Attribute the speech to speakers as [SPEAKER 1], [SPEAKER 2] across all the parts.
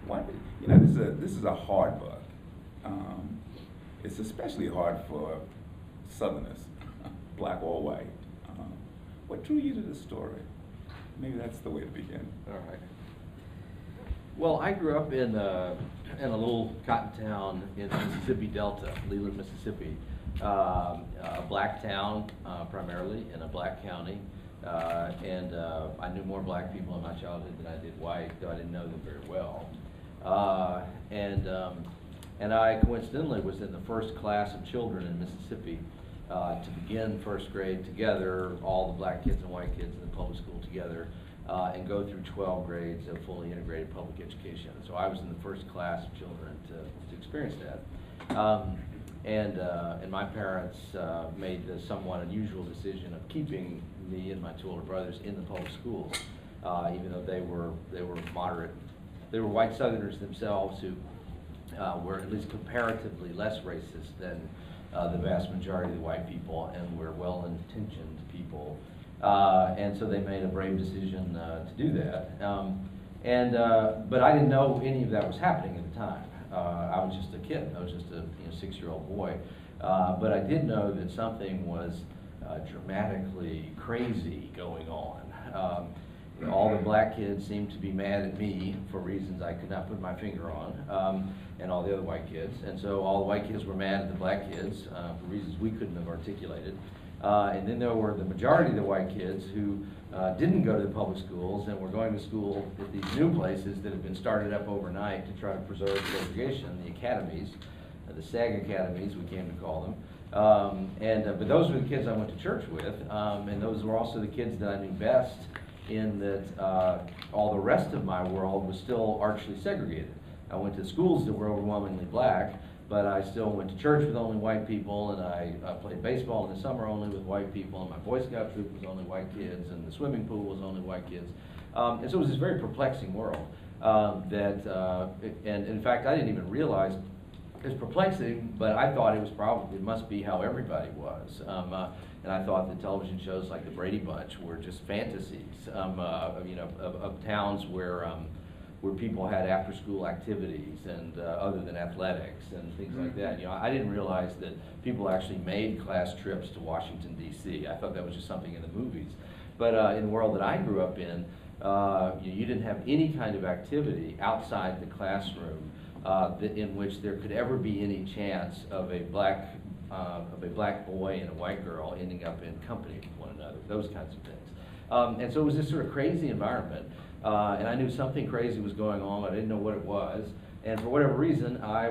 [SPEAKER 1] Why, you know, this is a hard book. It's especially hard for Southerners, black or white. What drew you to the story? Maybe that's the way to begin.
[SPEAKER 2] All right. Well, I grew up in a little cotton town in the Mississippi Delta, Leland, Mississippi. A black town primarily in a black county. And I knew more black people in my childhood than I did white, though I didn't know them very well. And I coincidentally was in the first class of children in Mississippi to begin first grade together, all the black kids and white kids in the public school together, and go through 12 grades of fully integrated public education. So I was in the first class of children to experience that. And my parents made the somewhat unusual decision of keeping me and my two older brothers in the public schools, even though they were moderate. They were white Southerners themselves who were at least comparatively less racist than the vast majority of the white people, and were well-intentioned people. And so they made a brave decision to do that. But I didn't know any of that was happening at the time. I was just a kid. I was just a 6-year-old boy. But I did know that something was dramatically crazy going on. All the black kids seemed to be mad at me for reasons I could not put my finger on, and all the other white kids. And so all the white kids were mad at the black kids for reasons we couldn't have articulated. And then there were the majority of the white kids who didn't go to the public schools and were going to school at these new places that had been started up overnight to try to preserve segregation, the academies, the SAG academies we came to call them. But those were the kids I went to church with, and those were also the kids that I knew best, in that all the rest of my world was still archly segregated. I went to schools that were overwhelmingly black, but I still went to church with only white people, and I played baseball in the summer only with white people, and my Boy Scout troop was only white kids, and the swimming pool was only white kids. And so it was this very perplexing world and in fact, I didn't even realize it was perplexing, but I thought it must be how everybody was. And I thought that television shows like the Brady Bunch were just fantasies, of towns where people had after-school activities and other than athletics and things like that. I didn't realize that people actually made class trips to Washington, D.C. I thought that was just something in the movies. But in the world that I grew up in, you didn't have any kind of activity outside the classroom in which there could ever be any chance of a black boy and a white girl ending up in company with one another, those kinds of things. And so it was this sort of crazy environment. And I knew something crazy was going on, but I didn't know what it was. And for whatever reason, I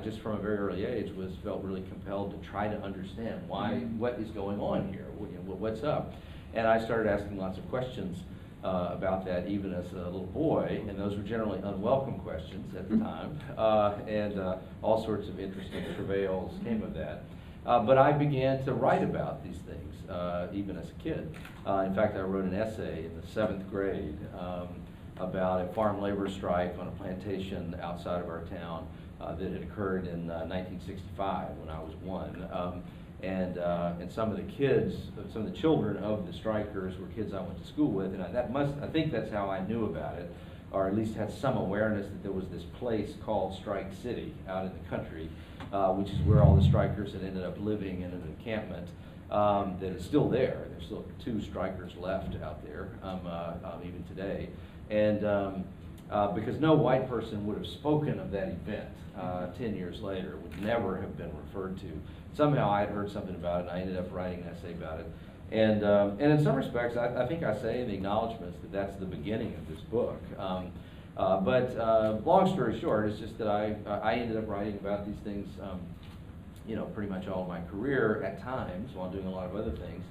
[SPEAKER 2] just from a very early age felt really compelled to try to understand what is going on here, what's up. And I started asking lots of questions about that, even as a little boy, and those were generally unwelcome questions at the time, and all sorts of interesting travails came of that. But I began to write about these things, even as a kid. In fact, I wrote an essay in the 7th grade about a farm labor strike on a plantation outside of our town that had occurred in 1965 when I was 1. And some of the children of the strikers were kids I went to school with, and I think that's how I knew about it, or at least had some awareness that there was this place called Strike City out in the country, which is where all the strikers had ended up living in an encampment that is still there. There's still 2 strikers left out there, even today. And because no white person would have spoken of that event 10 years later, it would never have been referred to. Somehow I had heard something about it, and I ended up writing an essay about it. And in some respects, I think I say in the acknowledgments that that's the beginning of this book. But long story short, it's just that I ended up writing about these things, pretty much all of my career at times while doing a lot of other things.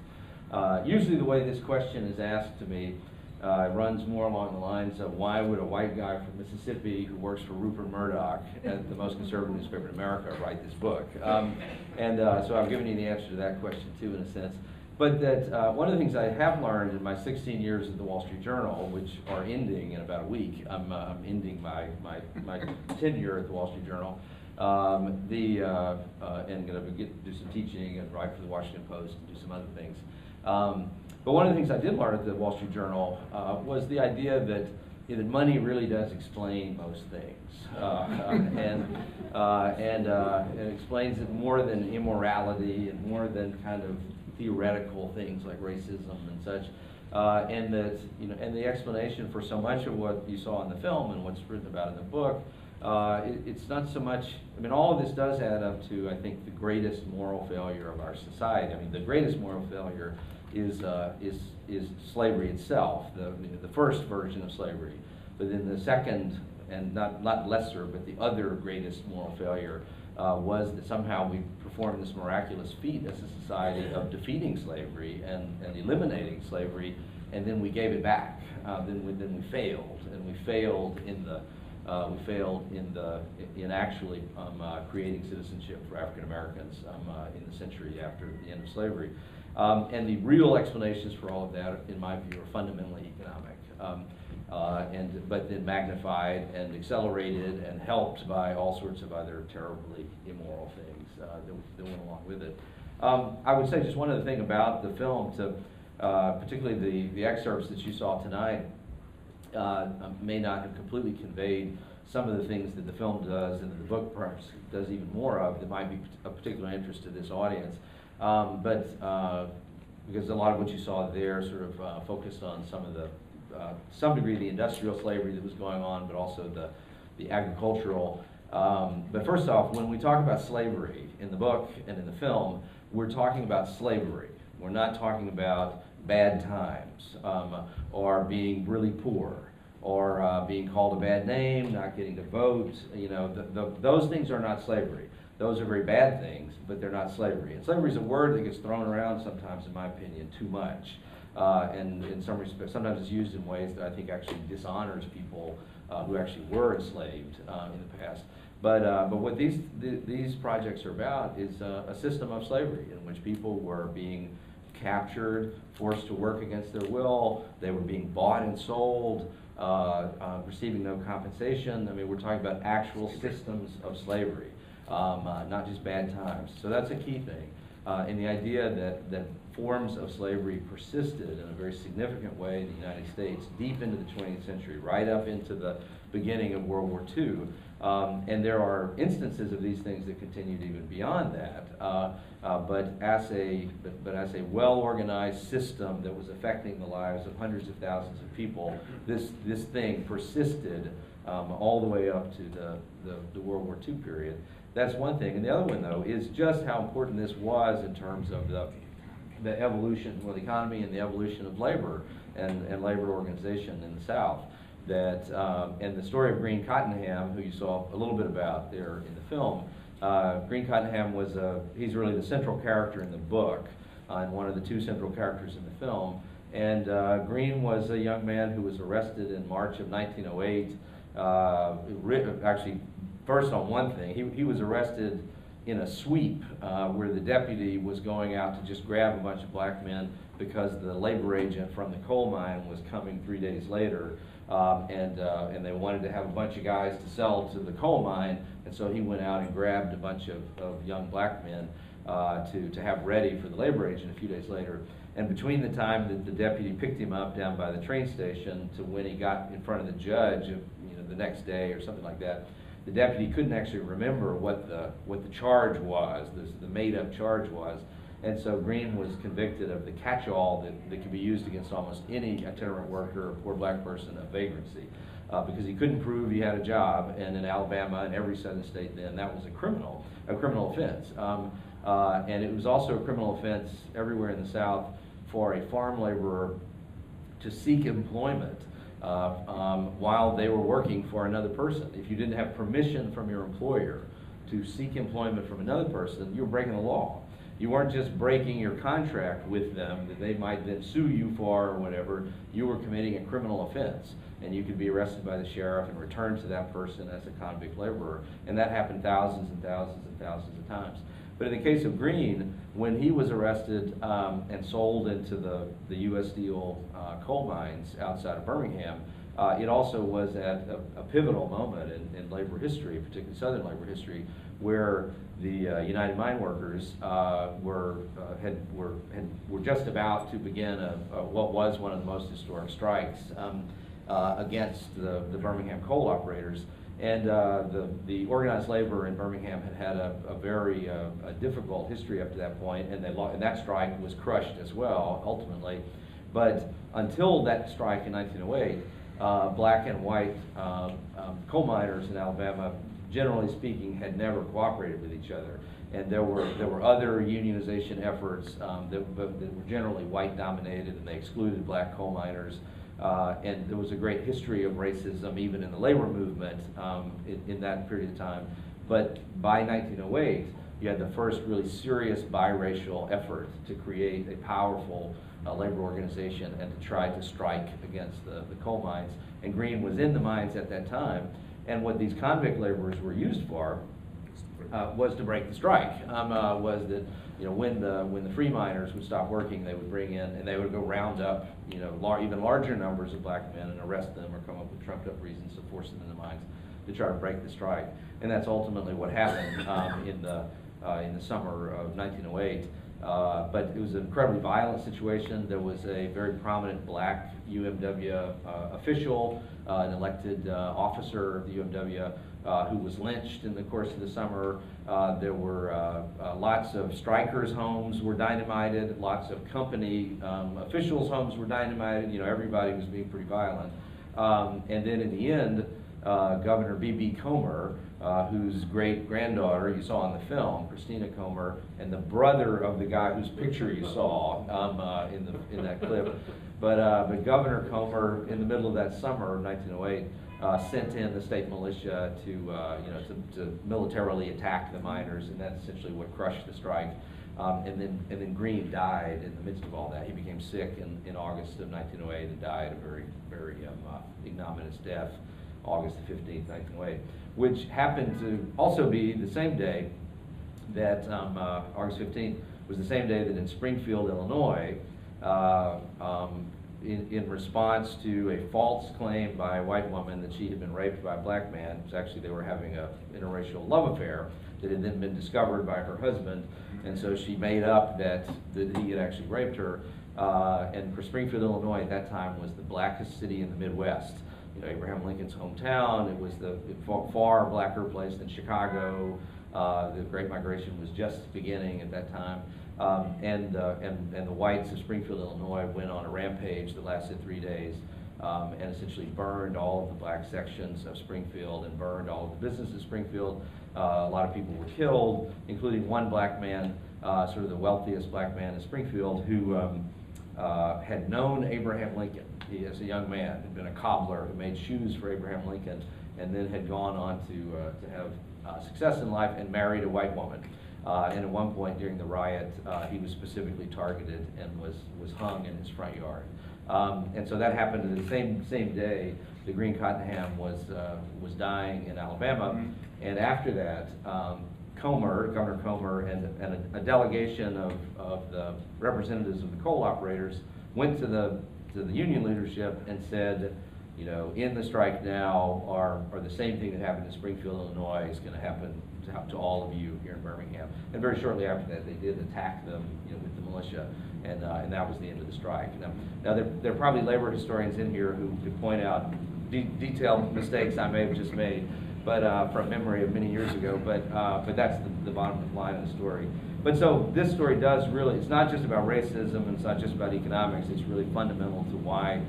[SPEAKER 2] Usually the way this question is asked to me runs more along the lines of, why would a white guy from Mississippi who works for Rupert Murdoch at the most conservative newspaper in America write this book? So I've given you the answer to that question too, in a sense. But that one of the things I have learned in my 16 years at the Wall Street Journal, which are ending in about a week, I'm ending my tenure at the Wall Street Journal, and going to do some teaching and write for the Washington Post and do some other things. But one of the things I did learn at the Wall Street Journal was the idea that that money really does explain most things, and it explains it more than immorality and more than kind of theoretical things like racism and such. And that, and the explanation for so much of what you saw in the film and what's written about in the book, it's not so much. I mean, all of this does add up to, I think, the greatest moral failure of our society. I mean, the greatest moral failure is slavery itself, the first version of slavery. But then the second, and not lesser, but the other greatest moral failure was that somehow we performed this miraculous feat as a society of defeating slavery and eliminating slavery, and then we gave it back. Then we failed, and we failed in actually creating citizenship for African Americans in the century after the end of slavery. And the real explanations for all of that, in my view, are fundamentally economic. But then magnified and accelerated and helped by all sorts of other terribly immoral things that went along with it. I would say just one other thing about the film, particularly the excerpts that you saw tonight, may not have completely conveyed some of the things that the film does and that the book perhaps does even more of that might be of particular interest to this audience. Because a lot of what you saw there sort of focused on some degree the industrial slavery that was going on, but also the agricultural. But first off, when we talk about slavery in the book and in the film, we're talking about slavery. We're not talking about bad times, or being really poor, or being called a bad name, not getting to vote. Those things are not slavery. Those are very bad things, but they're not slavery. And slavery is a word that gets thrown around sometimes, in my opinion, too much. And in some respects, sometimes it's used in ways that I think actually dishonors people who actually were enslaved in the past. But what these projects are about is a system of slavery in which people were being captured, forced to work against their will. They were being bought and sold, receiving no compensation. I mean, we're talking about actual systems of slavery, not just bad times. So that's a key thing. And the idea that forms of slavery persisted in a very significant way in the United States deep into the 20th century, right up into the beginning of World War II. And there are instances of these things that continued even beyond that. But as a well-organized system that was affecting the lives of hundreds of thousands of people, this thing persisted all the way up to the World War II period. That's one thing. And the other one, though, is just how important this was in terms of the evolution, the economy and the evolution of labor and labor organization in the South. And the story of Green Cottenham, who you saw a little bit about there in the film, Green Cottenham he's really the central character in the book, and one of the two central characters in the film. And Green was a young man who was arrested in March of 1908. Actually, first on one thing, he was arrested in a sweep where the deputy was going out to just grab a bunch of black men because the labor agent from the coal mine was coming 3 days later, and they wanted to have a bunch of guys to sell to the coal mine, and so he went out and grabbed a bunch of young black men to have ready for the labor agent a few days later. And between the time that the deputy picked him up down by the train station to when he got in front of the judge, the next day or something like that, the deputy couldn't actually remember what the charge was, the made-up charge was. And so Green was convicted of the catch-all that could be used against almost any itinerant worker or poor black person of vagrancy, because he couldn't prove he had a job, and in Alabama and every southern state then, that was a criminal offense. And it was also a criminal offense everywhere in the South for a farm laborer to seek employment while they were working for another person. If you didn't have permission from your employer to seek employment from another person, you were breaking the law. You weren't just breaking your contract with them that they might then sue you for or whatever. You were committing a criminal offense, and you could be arrested by the sheriff and returned to that person as a convict laborer. And that happened thousands and thousands and thousands of times. But in the case of Green, when he was arrested and sold into the U.S. Steel coal mines outside of Birmingham, it also was at a pivotal moment in labor history, particularly Southern labor history, where the United Mine Workers were just about to begin what was one of the most historic strikes. against the Birmingham coal operators. And the organized labor in Birmingham had a very difficult history up to that point, and and that strike was crushed as well, ultimately. But until that strike in 1908, black and white coal miners in Alabama, generally speaking, had never cooperated with each other. And there were other unionization efforts that were generally white dominated, and they excluded black coal miners. And there was a great history of racism even in the labor movement in that period of time. But by 1908, you had the first really serious biracial effort to create a powerful labor organization and to try to strike against the coal mines. And Greene was in the mines at that time. And what these convict laborers were used for was to break the strike. Was that, you know, when the free miners would stop working, they would bring in and they would go round up, you know, even larger numbers of black men and arrest them or come up with trumped up reasons to force them in the mines to try to break the strike. And that's ultimately what happened in the summer of 1908. But it was an incredibly violent situation. There was a very prominent black UMW official, an elected officer of the UMW, who was lynched in the course of the summer. There were lots of strikers' homes were dynamited, lots of company officials' homes were dynamited. You know, everybody was being pretty violent. And then in the end, Governor B.B. Comer, whose great-granddaughter you saw in the film, Christina Comer, and the brother of the guy whose picture you saw in that clip. But Governor Comer, in the middle of that summer of 1908, sent in the state militia to militarily attack the miners, and that's essentially what crushed the strike. And then Greene died in the midst of all that. He became sick in August of 1908 and died a very, very ignominious death, August 15th, 1908, which happened to also be the same day that August 15th was the same day that in Springfield, Illinois, in response to a false claim by a white woman that she had been raped by a black man. It was actually, they were having an interracial love affair that had then been discovered by her husband, and so she made up that he had actually raped her. And for Springfield, Illinois, at that time was the blackest city in the Midwest. You know, Abraham Lincoln's hometown. It was the far blacker place than Chicago. The Great Migration was just beginning at that time. And the whites of Springfield, Illinois went on a rampage that lasted 3 days and essentially burned all of the black sections of Springfield and burned all of the businesses of Springfield. A lot of people were killed, including one black man, sort of the wealthiest black man in Springfield, who had known Abraham Lincoln. He, as a young man, had been a cobbler who made shoes for Abraham Lincoln, and then had gone on to have success in life and married a white woman. And at one point during the riot, he was specifically targeted and was hung in his front yard. And so that happened the same day that Greene-Cottenham was dying in Alabama. And after that, Governor Comer, and a delegation of the representatives of the coal operators went to the union leadership and said, you know, in the strike now are the same thing that happened in Springfield, Illinois is going to happen to all of you here in Birmingham. And very shortly after that, they did attack them, you know, with the militia, and that was the end of the strike. Now there are probably labor historians in here who could point out detailed mistakes I may have just made, but from memory of many years ago. But that's the bottom line of the story. But so this story does really, it's not just about racism, and it's not just about economics. It's really fundamental to why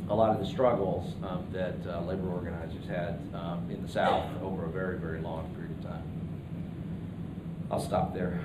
[SPEAKER 2] a lot of the struggles that labor organizers had in the South over a very, very long period of time. I'll stop there.